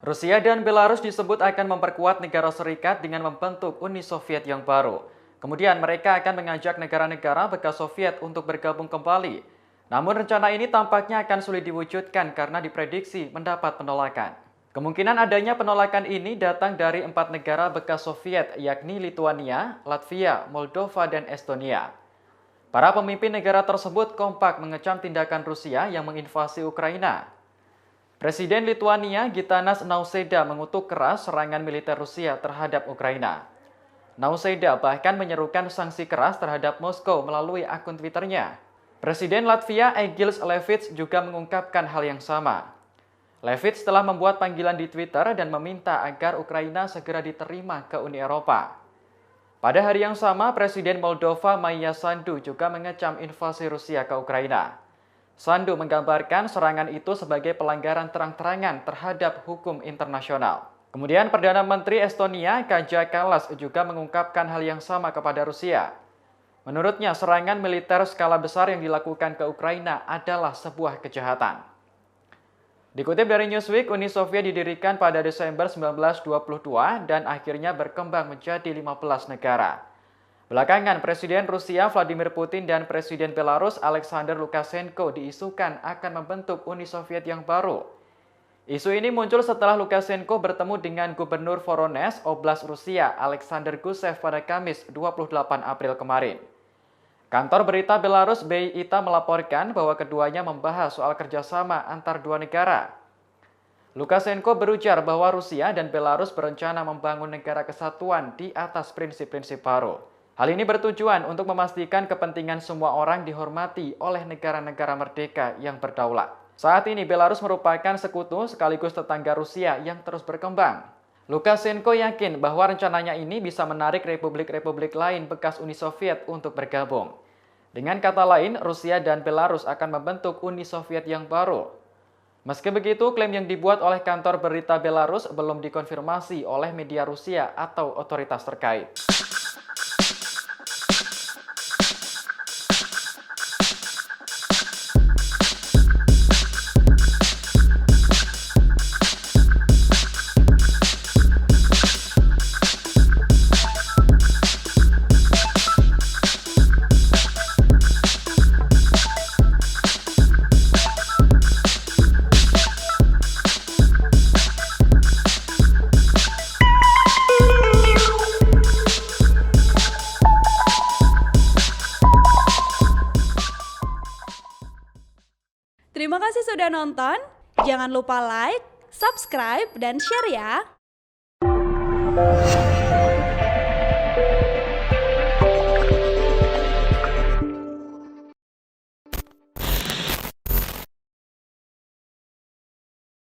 Rusia dan Belarus disebut akan memperkuat negara serikat dengan membentuk Uni Soviet yang baru. Kemudian mereka akan mengajak negara-negara bekas Soviet untuk bergabung kembali. Namun rencana ini tampaknya akan sulit diwujudkan karena diprediksi mendapat penolakan. Kemungkinan adanya penolakan ini datang dari 4 negara bekas Soviet, yakni Lituania, Latvia, Moldova, dan Estonia. Para pemimpin negara tersebut kompak mengecam tindakan Rusia yang menginvasi Ukraina. Presiden Lituania Gitanas Nausėda mengutuk keras serangan militer Rusia terhadap Ukraina. Nausėda bahkan menyerukan sanksi keras terhadap Moskow melalui akun Twitternya. Presiden Latvia Egils Levits juga mengungkapkan hal yang sama. Levits telah membuat panggilan di Twitter dan meminta agar Ukraina segera diterima ke Uni Eropa. Pada hari yang sama, Presiden Moldova Maia Sandu juga mengecam invasi Rusia ke Ukraina. Sandu menggambarkan serangan itu sebagai pelanggaran terang-terangan terhadap hukum internasional. Kemudian Perdana Menteri Estonia Kaja Kallas juga mengungkapkan hal yang sama kepada Rusia. Menurutnya, serangan militer skala besar yang dilakukan ke Ukraina adalah sebuah kejahatan. Dikutip dari Newsweek, Uni Soviet didirikan pada Desember 1922 dan akhirnya berkembang menjadi 15 negara. Belakangan, Presiden Rusia Vladimir Putin dan Presiden Belarus Alexander Lukashenko diisukan akan membentuk Uni Soviet yang baru. Isu ini muncul setelah Lukashenko bertemu dengan Gubernur Voronezh Oblast Rusia Alexander Gusev pada Kamis 28 April kemarin. Kantor berita Belarus BITA melaporkan bahwa keduanya membahas soal kerjasama antar dua negara. Lukashenko berujar bahwa Rusia dan Belarus berencana membangun negara kesatuan di atas prinsip-prinsip baru. Hal ini bertujuan untuk memastikan kepentingan semua orang dihormati oleh negara-negara merdeka yang berdaulat. Saat ini Belarus merupakan sekutu sekaligus tetangga Rusia yang terus berkembang. Lukashenko yakin bahwa rencananya ini bisa menarik republik-republik lain bekas Uni Soviet untuk bergabung. Dengan kata lain, Rusia dan Belarus akan membentuk Uni Soviet yang baru. Meski begitu, klaim yang dibuat oleh kantor berita Belarus belum dikonfirmasi oleh media Rusia atau otoritas terkait. Terima kasih sudah nonton. Jangan lupa like, subscribe, dan share ya.